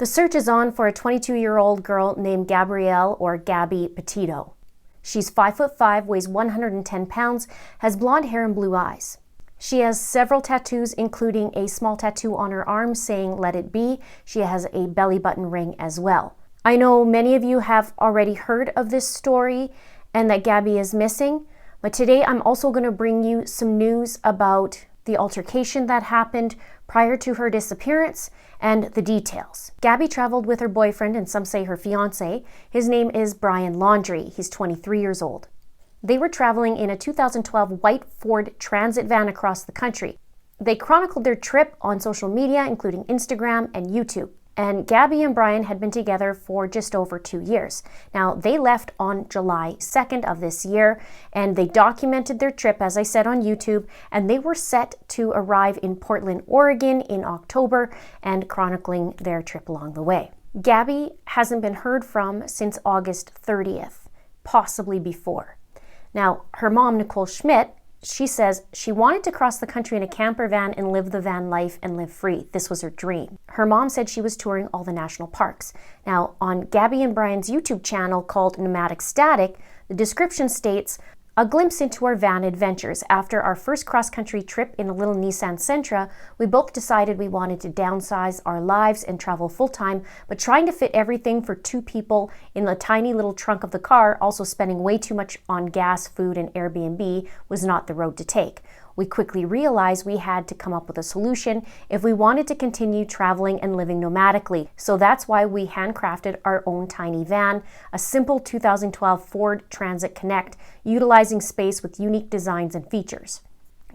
The search is on for a 22-year-old girl named Gabrielle or Gabby Petito. She's 5'5", weighs 110 pounds, has blonde hair and blue eyes. She has several tattoos, including a small tattoo on her arm saying "Let It Be." She has a belly button ring as well. I know many of you have already heard of this story and that Gabby is missing, but today I'm also going to bring you some news about the altercation that happened prior to her disappearance and the details. Gabby traveled with her boyfriend, and some say her fiance. His name is Brian Laundrie. He's 23 years old. They were traveling in a 2012 white Ford Transit van across the country. They chronicled their trip on social media, including Instagram and YouTube. And Gabby and Brian had been together for just over 2 years. Now, they left on July 2nd of this year, and they documented their trip, as I said, on YouTube, and they were set to arrive in Portland, Oregon in October, and chronicling their trip along the way. Gabby hasn't been heard from since August 30th, possibly before. Now, her mom, Nicole Schmidt, she says she wanted to cross the country in a camper van and live the van life and live free. This was her dream. Her mom said she was touring all the national parks. Now, on Gabby and Brian's YouTube channel called Nomadic Static, the description states, "A glimpse into our van adventures. After our first cross-country trip in a little Nissan Sentra, we both decided we wanted to downsize our lives and travel full-time, but trying to fit everything for 2 people in the tiny little trunk of the car, also spending way too much on gas, food, and Airbnb, was not the road to take. We quickly realized we had to come up with a solution if we wanted to continue traveling and living nomadically. So that's why we handcrafted our own tiny van, a simple 2012 Ford Transit Connect, utilizing space with unique designs and features,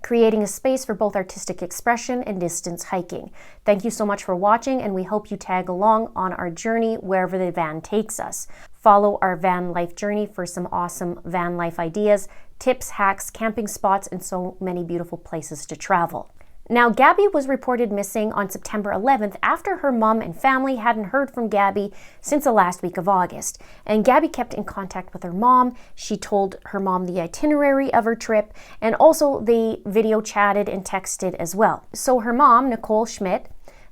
creating a space for both artistic expression and distance hiking. Thank you so much for watching, and we hope you tag along on our journey wherever the van takes us. Follow our van life journey for some awesome van life ideas, tips, hacks, camping spots, and so many beautiful places to travel." Now, Gabby was reported missing on September 11th after her mom and family hadn't heard from Gabby since the last week of August. And Gabby kept in contact with her mom. She told her mom the itinerary of her trip, and also they video chatted and texted as well. So her mom, Nicole Schmidt,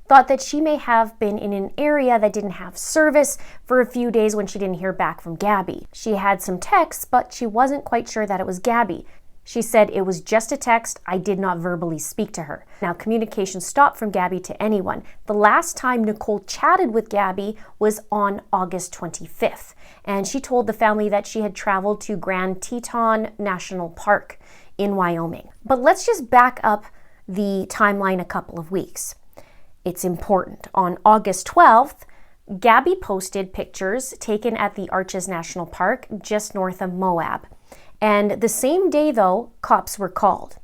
thought that she may have been in an area that didn't have service for a few days when she didn't hear back from Gabby. She had some texts, but she wasn't quite sure that it was Gabby. She said, "It was just a text. I did not verbally speak to her." Now, communication stopped from Gabby to anyone. The last time Nicole chatted with Gabby was on August 25th, and she told the family that she had traveled to Grand Teton National Park in Wyoming. But let's just back up the timeline a couple of weeks. It's important. On August 12th, Gabby posted pictures taken at the Arches National Park just north of Moab. And the same day, though, cops were called.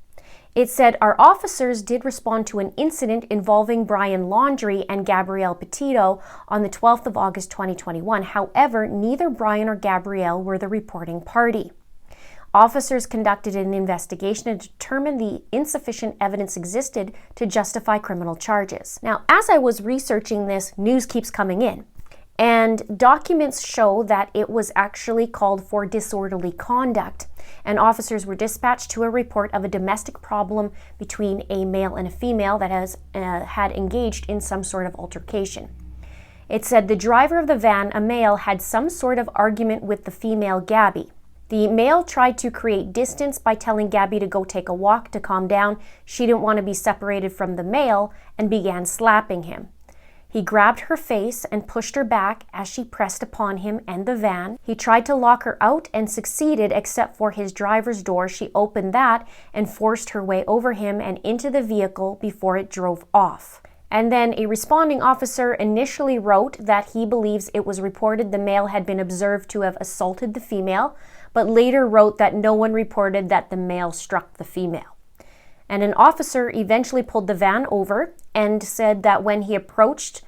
It said, "Our officers did respond to an incident involving Brian Laundrie and Gabrielle Petito on the 12th of August 2021. However, neither Brian or Gabrielle were the reporting party. Officers conducted an investigation and determined the insufficient evidence existed to justify criminal charges." Now, as I was researching this, news keeps coming in, and documents show that it was actually called for disorderly conduct, and officers were dispatched to a report of a domestic problem between a male and a female that had engaged in some sort of altercation. It said the driver of the van, a male, had some sort of argument with the female Gabby. The male tried to create distance by telling Gabby to go take a walk to calm down. She didn't want to be separated from the male and began slapping him. He grabbed her face and pushed her back as she pressed upon him and the van. He tried to lock her out and succeeded, except for his driver's door. She opened that and forced her way over him and into the vehicle before it drove off. And then a responding officer initially wrote that he believes it was reported the male had been observed to have assaulted the female, but later wrote that no one reported that the male struck the female. And an officer eventually pulled the van over and said that when he approached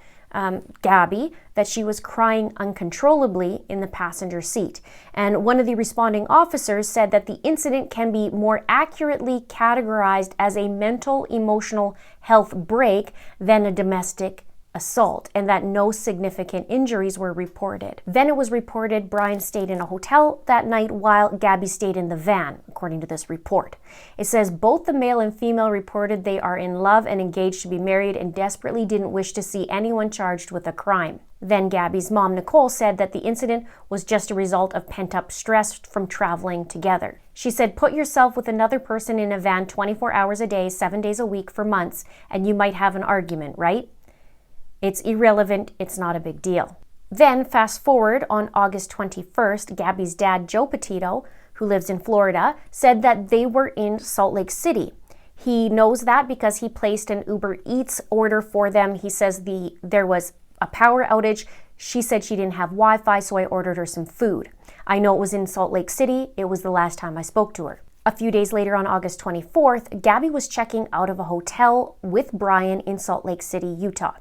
Gabby, that she was crying uncontrollably in the passenger seat. And one of the responding officers said that the incident can be more accurately categorized as a mental emotional health break than a domestic assault and that no significant injuries were reported. Then it was reported Brian stayed in a hotel that night while Gabby stayed in the van, according to this report. It says both the male and female reported they are in love and engaged to be married and desperately didn't wish to see anyone charged with a crime. Then Gabby's mom, Nicole, said that the incident was just a result of pent-up stress from traveling together. She said, put yourself with another person in a van 24 hours a day, 7 days a week for months, and you might have an argument, right? It's irrelevant. It's not a big deal. Then, fast forward, on August 21st, Gabby's dad, Joe Petito, who lives in Florida, said that they were in Salt Lake City. He knows that because he placed an Uber Eats order for them. He says there was a power outage. She said she didn't have Wi-Fi, so I ordered her some food. I know it was in Salt Lake City. It was the last time I spoke to her. A few days later, on August 24th, Gabby was checking out of a hotel with Brian in Salt Lake City, Utah.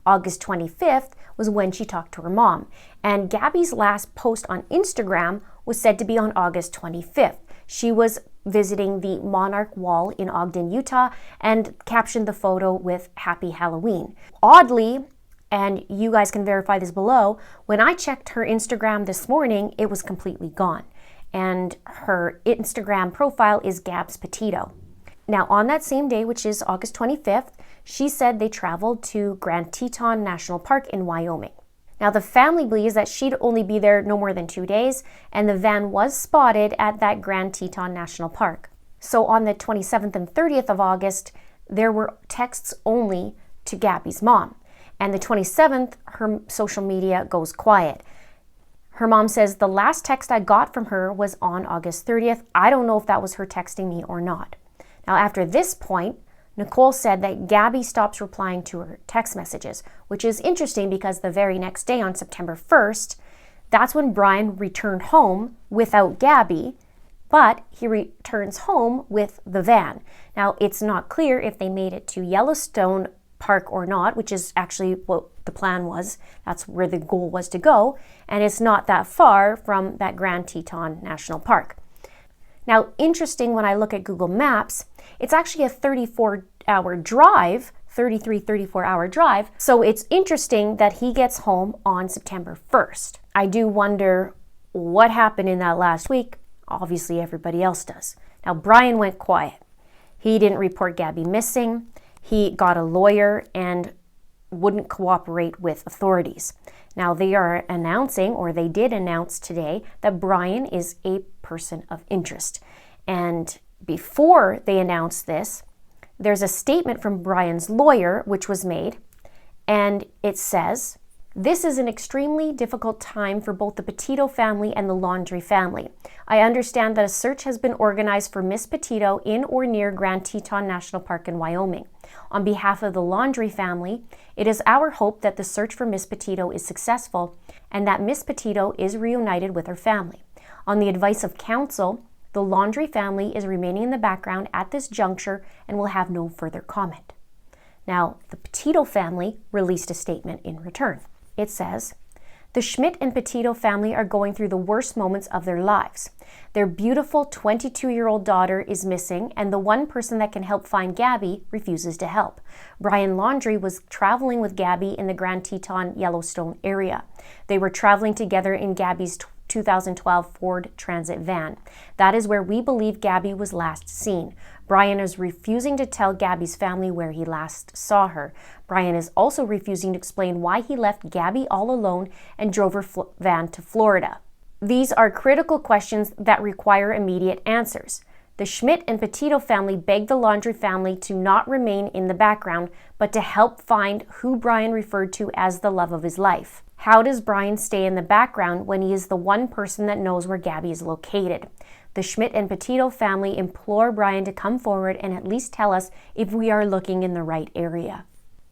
August 25th was when she talked to her mom. And Gabby's last post on Instagram was said to be on August 25th. She was visiting the Monarch Wall in Ogden, Utah, and captioned the photo with Happy Halloween. Oddly, and you guys can verify this below, when I checked her Instagram this morning, it was completely gone. And her Instagram profile is Gabs Petito. Now, on that same day, which is August 25th, she said they traveled to Grand Teton National Park in Wyoming. Now, the family believes that she'd only be there no more than 2 days, and the van was spotted at that Grand Teton National Park. So on the 27th and 30th of August, there were texts only to Gabby's mom. And the 27th, her social media goes quiet. Her mom says, the last text I got from her was on August 30th. I don't know if that was her texting me or not. Now, after this point, Nicole said that Gabby stops replying to her text messages, which is interesting because the very next day, on September 1st, that's when Brian returned home without Gabby, but he returns home with the van. Now, it's not clear if they made it to Yellowstone Park or not, which is actually what the plan was. That's where the goal was to go, and it's not that far from that Grand Teton National Park. Now, interesting, when I look at Google Maps, it's actually a 34-hour drive, 34-hour drive. So it's interesting that he gets home on September 1st. I do wonder what happened in that last week. Obviously, everybody else does. Now, Brian went quiet. He didn't report Gabby missing. He got a lawyer and wouldn't cooperate with authorities. Now, they are announcing, or they did announce today, that Brian is a person of interest. And before they announced this, there's a statement from Brian's lawyer which was made, and it says, "This is an extremely difficult time for both the Petito family and the Laundrie family. I understand that a search has been organized for Miss Petito in or near Grand Teton National Park in Wyoming. On behalf of the Laundrie family, it is our hope that the search for Miss Petito is successful and that Miss Petito is reunited with her family. On the advice of counsel, the Laundrie family is remaining in the background at this juncture and will have no further comment." Now, the Petito family released a statement in return. It says, "The Schmidt and Petito family are going through the worst moments of their lives. Their beautiful 22-year-old daughter is missing, and the one person that can help find Gabby refuses to help. Brian Laundrie was traveling with Gabby in the Grand Teton Yellowstone area. They were traveling together in Gabby's 2012 Ford Transit van. That is where we believe Gabby was last seen. Brian is refusing to tell Gabby's family where he last saw her. Brian is also refusing to explain why he left Gabby all alone and drove her van to Florida. These are critical questions that require immediate answers. The Schmidt and Petito family begged the Laundrie family to not remain in the background, but to help find who Brian referred to as the love of his life. How does Brian stay in the background when he is the one person that knows where Gabby is located? The Schmidt and Petito family implore Brian to come forward and at least tell us if we are looking in the right area."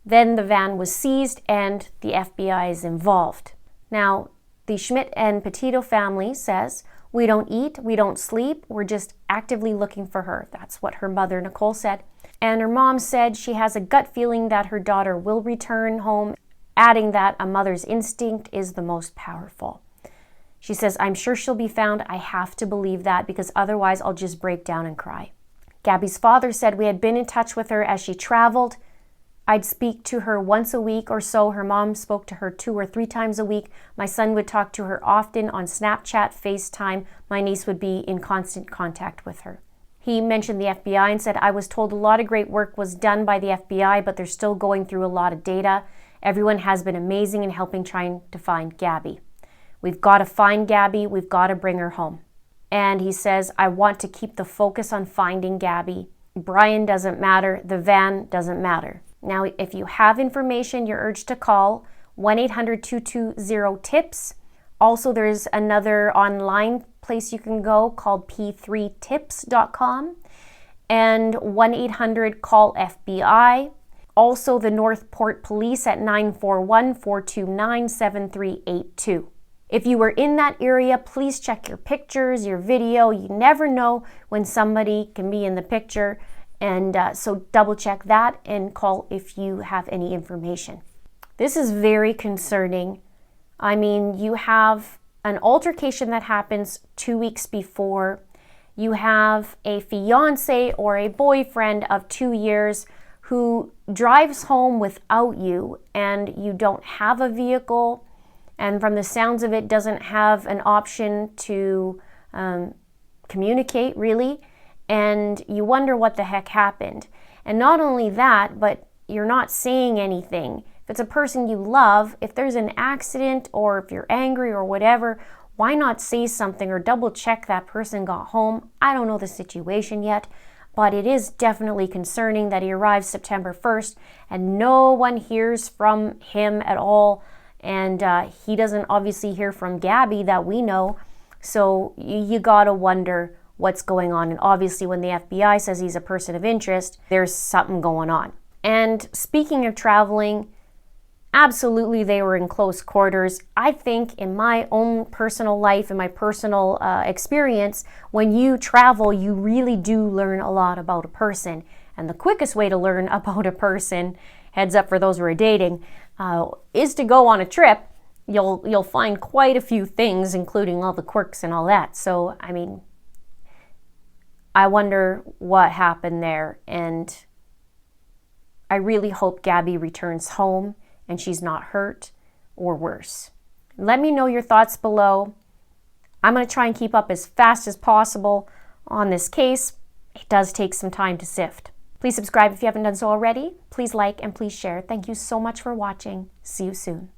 Then the van was seized and the FBI is involved. Now, the Schmidt and Petito family says, "We don't eat, we don't sleep, we're just actively looking for her." That's what her mother, Nicole, said. And her mom said she has a gut feeling that her daughter will return home, adding that a mother's instinct is the most powerful. She says, "I'm sure she'll be found. I have to believe that because otherwise I'll just break down and cry." Gabby's father said, "We had been in touch with her as she traveled. I'd speak to her once a week or so. Her mom spoke to her 2 or 3 times a week. My son would talk to her often on Snapchat, FaceTime. My niece would be in constant contact with her. He mentioned the FBI and said, I was told a lot of great work was done by the FBI, but they're still going through a lot of data. Everyone has been amazing in helping trying to find Gabby. We've got to find Gabby. We've got to bring her home. And he says, I want to keep the focus on finding Gabby. Brian doesn't matter. The van doesn't matter. Now, if you have information, you're urged to call 1-800-220-TIPS. Also, there's another online place you can go called p3tips.com and 1-800-CALL-FBI. Also, the Northport Police at 941-429-7382. If you were in that area, please check your pictures, your video. You never know when somebody can be in the picture. And so double check that and call if you have any information. This is very concerning. I mean, you have an altercation that happens 2 weeks before. You have a fiance or a boyfriend of 2 years who drives home without you, and you don't have a vehicle, and from the sounds of it, doesn't have an option to communicate, really, and you wonder what the heck happened. And not only that, but you're not saying anything. If it's a person you love, if there's an accident or if you're angry or whatever, why not say something or double check that person got home? I don't know the situation yet, but it is definitely concerning that he arrives September 1st and no one hears from him at all. And he doesn't obviously hear from Gabby that we know. So you gotta wonder what's going on. And obviously when the FBI says he's a person of interest, there's something going on. And speaking of traveling, absolutely they were in close quarters. I think in my own personal life, in my personal experience, when you travel, you really do learn a lot about a person. And the quickest way to learn about a person, heads up for those who are dating, is to go on a trip. You'll find quite a few things, including all the quirks and all that. So, I mean, I wonder what happened there. And I really hope Gabby returns home and she's not hurt or worse. Let me know your thoughts below. I'm going to try and keep up as fast as possible on this case. It does take some time to sift. Please subscribe if you haven't done so already. Please like and please share. Thank you so much for watching. See you soon.